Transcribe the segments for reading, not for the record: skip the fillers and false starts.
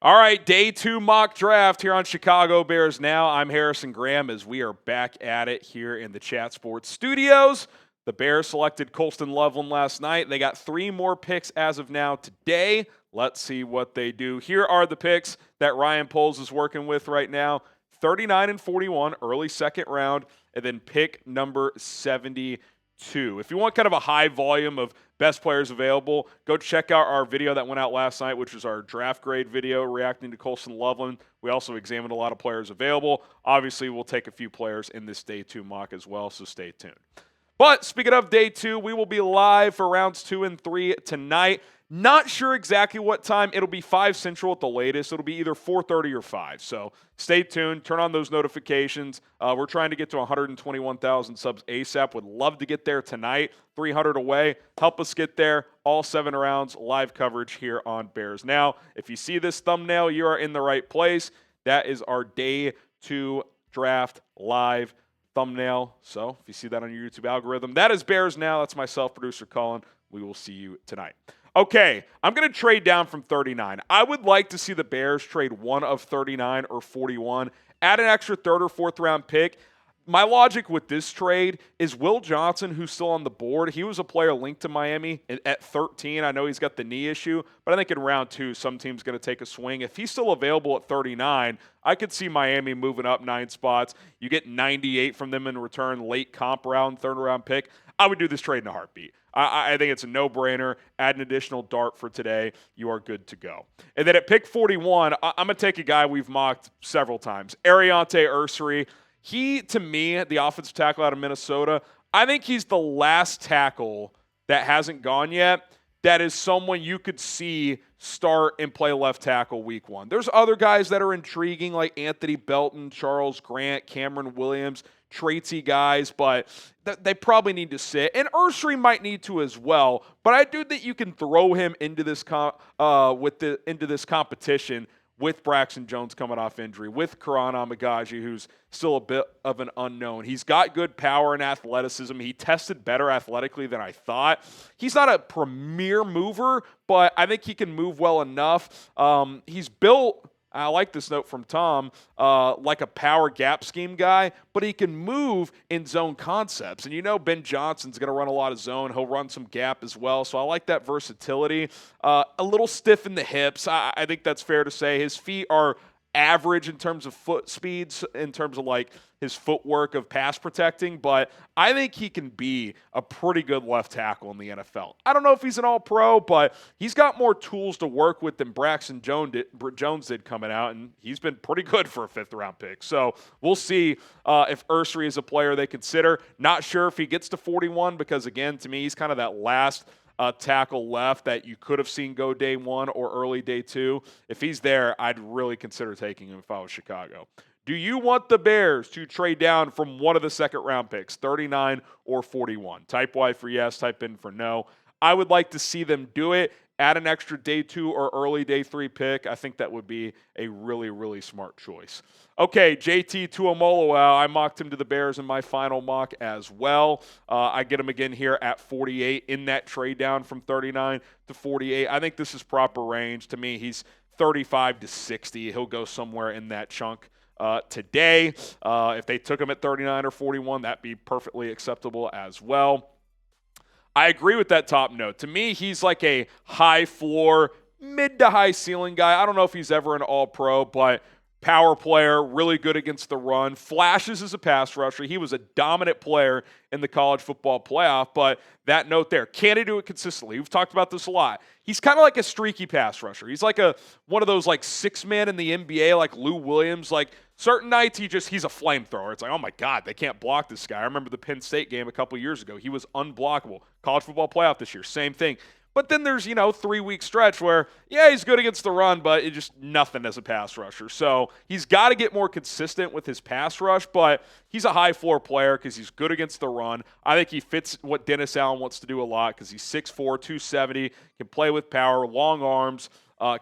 All right, day 2 mock draft here on Chicago Bears Now. I'm Harrison Graham as we are back at it here in the Chat Sports studios. The Bears selected Colston Loveland last night. They got 3 more picks as of now today. Let's see what they do. Here are the picks that Ryan Poles is working with right now. 39 and 41, early second round, and then pick number 72. If you want kind of a high volume of best players available, go check out our video that went out last night, which was our draft grade video reacting to Colston Loveland. We also examined a lot of players available. Obviously, we'll take a few players in this day 2 mock as well, so stay tuned. But speaking of day 2, we will be live for rounds 2 and 3 tonight. Not sure exactly what time. It'll be 5 Central at the latest. It'll be either 4:30 or 5. So stay tuned. Turn on those notifications. We're trying to get to 121,000 subs ASAP. Would love to get there tonight. 300 away. Help us get there. All 7 rounds, live coverage here on Bears Now. If you see this thumbnail, you are in the right place. That is our day 2 draft live thumbnail. So if you see that on your YouTube algorithm, that is Bears Now. That's myself, producer Colin. We will see you tonight. Okay, I'm going to trade down from 39. I would like to see the Bears trade one of 39 or 41, add an extra 3rd or 4th round pick. My logic with this trade is Will Johnson, who's still on the board. He was a player linked to Miami at 13. I know he's got the knee issue, but I think in round 2, some team's going to take a swing. If he's still available at 39, I could see Miami moving up 9 spots. You get 98 from them in return, late comp round, 3rd round pick. I would do this trade in a heartbeat. I think it's a no-brainer. Add an additional dart for today. You are good to go. And then at pick 41, I'm going to take a guy we've mocked several times, Aireontae Ursery. He, to me, the offensive tackle out of Minnesota, I think he's the last tackle that hasn't gone yet that is someone you could see start and play left tackle week 1. There's other guys that are intriguing like Anthony Belton, Charles Grant, Cameron Williams, traitsy guys, but they probably need to sit. And Ursery might need to as well, but I do think you can throw him into this into this competition with Braxton Jones coming off injury, with Karan Amagaji, who's still a bit of an unknown. He's got good power and athleticism. He tested better athletically than I thought. He's not a premier mover, but I think he can move well enough. He's built, I like this note from Tom, like a power gap scheme guy, but he can move in zone concepts. And you know Ben Johnson's going to run a lot of zone. He'll run some gap as well, so I like that versatility. A little stiff in the hips. I think that's fair to say. His feet are average in terms of foot speeds, in terms of like his footwork of pass protecting, but I think he can be a pretty good left tackle in the NFL. I don't know if he's an all-pro, but he's got more tools to work with than Braxton Jones did coming out, and he's been pretty good for a 5th-round pick. So we'll see if Ursery is a player they consider. Not sure if he gets to 41 because, again, to me, he's kind of that last tackle left that you could have seen go day 1 or early day 2. If he's there, I'd really consider taking him if I was Chicago. Do you want the Bears to trade down from one of the 2nd-round picks, 39 or 41? Type Y for yes, type in for no. I would like to see them do it. Add an extra day 2 or early day 3 pick. I think that would be a really, really smart choice. Okay, JT Tuimoloau. I mocked him to the Bears in my final mock as well. I get him again here at 48 in that trade down from 39 to 48. I think this is proper range. To me, he's 35 to 60. He'll go somewhere in that chunk today. If they took him at 39 or 41, that'd be perfectly acceptable as well. I agree with that top note. To me, he's like a high floor, mid to high ceiling guy. I don't know if he's ever an all-pro, but power player, really good against the run, flashes as a pass rusher. He was a dominant player in the college football playoff, but that note there, can he do it consistently? We've talked about this a lot. He's kind of like a streaky pass rusher. He's like one of those like 6-men in the NBA, like Lou Williams. Like certain nights he's a flamethrower. It's like, oh my God, they can't block this guy. I remember the Penn State game a couple years ago. He was unblockable. College football playoff this year, same thing. But then there's, 3-week stretch where, yeah, he's good against the run, but it's just nothing as a pass rusher. So he's got to get more consistent with his pass rush, but he's a high-floor player because he's good against the run. I think he fits what Dennis Allen wants to do a lot because he's 6'4", 270, can play with power, long arms.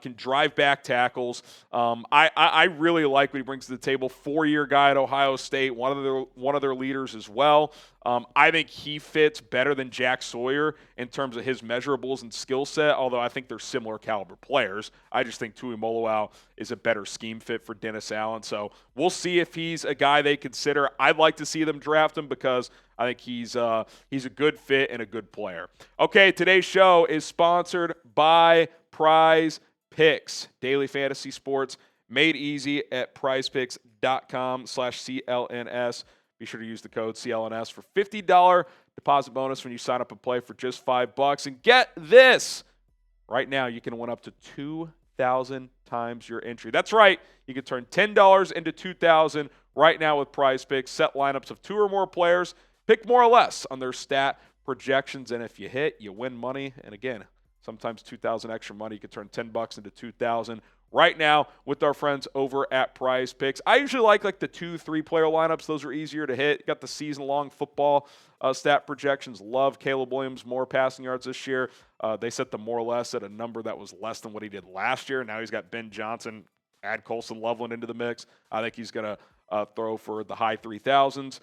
can drive back tackles. I really like what he brings to the table. 4-year guy at Ohio State, one of their leaders as well. I think he fits better than Jack Sawyer in terms of his measurables and skill set, although I think they're similar caliber players. I just think Tuimoloau is a better scheme fit for Dennis Allen. So we'll see if he's a guy they consider. I'd like to see them draft him because I think he's a good fit and a good player. Okay, today's show is sponsored by Prize Picks. Daily fantasy sports made easy at prizepicks.com/CLNS. Be sure to use the code CLNS for $50 deposit bonus when you sign up and play for just $5. And get this, right now you can win up to 2,000 times your entry. That's right, you can turn $10 into 2,000 right now with Prize Picks. Set lineups of 2 or more players, pick more or less on their stat projections, and if you hit, you win money. And again, sometimes 2,000 extra money. You can turn $10 into 2,000 right now with our friends over at Prize Picks. I usually like the 2-3 player lineups. Those are easier to hit. Got the season-long football stat projections. Love Caleb Williams, more passing yards this year. They set the more or less at a number that was less than what he did last year. Now he's got Ben Johnson. Add Colston Loveland into the mix. I think he's going to throw for the high 3,000s.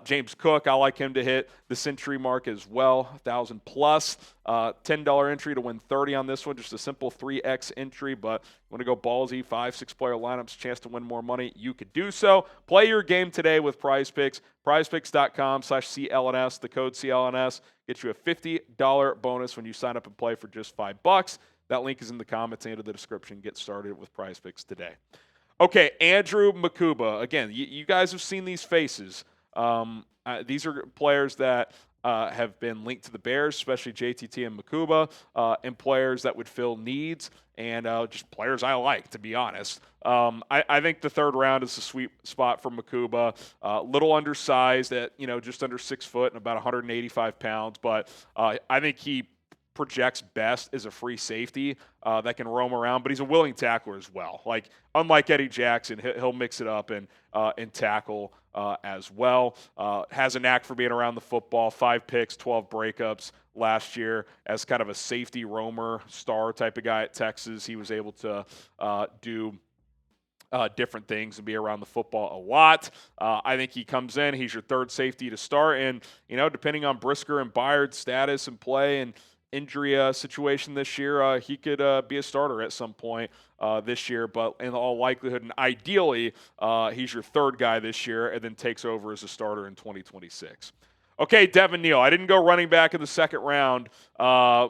James Cook, I like him to hit the century mark as well, 1,000 plus. $10 entry to win 30 on this one, just a simple 3x entry, but you want to go ballsy, 5-6 player lineups, chance to win more money, you could do so. Play your game today with Prize Picks. PrizePicks.com/CLNS, the code CLNS gets you a $50 bonus when you sign up and play for just $5. That link is in the comments and in the description. Get started with Prize Picks today. Okay, Andrew Makuba. Again, you guys have seen these faces. These are players that have been linked to the Bears, especially JTT and Makuba, and players that would fill needs, and just players I like, to be honest. I think the 3rd round is a sweet spot for Makuba. Little undersized at just under 6 foot and about 185 pounds, but I think he projects best as a free safety that can roam around, but he's a willing tackler as well. Like, unlike Eddie Jackson, he'll mix it up and tackle as well. Has a knack for being around the football. 5 picks, 12 breakups last year as kind of a safety roamer star type of guy at Texas. He was able to do different things and be around the football a lot. I think he comes in, he's your 3rd safety to start, and depending on Brisker and Byard's status and play and injury situation this year, he could be a starter at some point this year, but in all likelihood and ideally, he's your 3rd guy this year and then takes over as a starter in 2026. Okay, Devin Neal. I didn't go running back in the 2nd round. I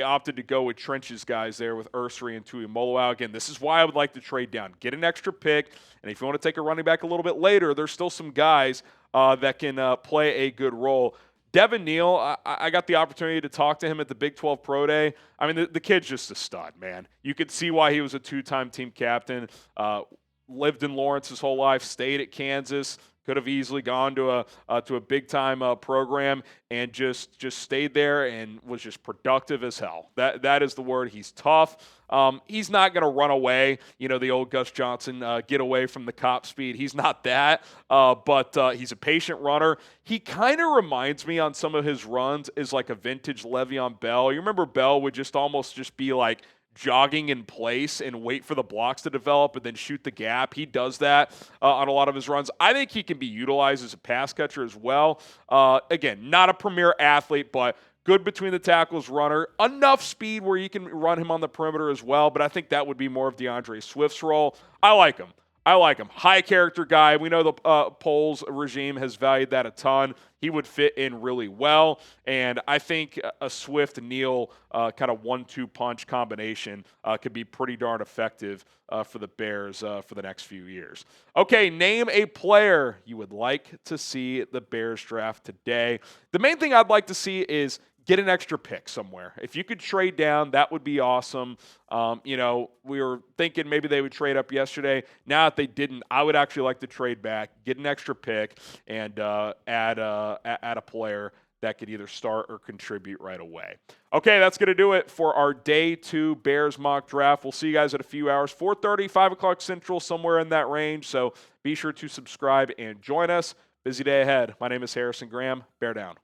opted to go with Trench's guys there with Ersery and Tuimoloau. Again, this is why I would like to trade down. Get an extra pick, and if you want to take a running back a little bit later, there's still some guys that can play a good role. Devin Neal, I got the opportunity to talk to him at the Big 12 Pro Day. I mean, the kid's just a stud, man. You could see why he was a 2-time team captain, lived in Lawrence his whole life, stayed at Kansas, could have easily gone to a big-time program and just stayed there and was just productive as hell. That is the word. He's tough. He's not going to run away, the old Gus Johnson, get away from the cop speed. He's not that, but he's a patient runner. He kind of reminds me on some of his runs is like a vintage Le'Veon Bell. You remember Bell would just almost just be like jogging in place and wait for the blocks to develop and then shoot the gap. He does that on a lot of his runs. I think he can be utilized as a pass catcher as well. Again, not a premier athlete, but good between the tackles runner. Enough speed where you can run him on the perimeter as well, but I think that would be more of DeAndre Swift's role. I like him. High character guy. We know the Poles regime has valued that a ton. He would fit in really well. And I think a Swift-Neal kind of 1-2 punch combination could be pretty darn effective for the Bears for the next few years. Okay, name a player you would like to see the Bears draft today. The main thing I'd like to see is get an extra pick somewhere. If you could trade down, that would be awesome. We were thinking maybe they would trade up yesterday. Now that they didn't, I would actually like to trade back, get an extra pick, and add a player that could either start or contribute right away. Okay, that's going to do it for our Day 2 Bears mock draft. We'll see you guys in a few hours, 4:30, 5 o'clock Central, somewhere in that range. So be sure to subscribe and join us. Busy day ahead. My name is Harrison Graham. Bear down.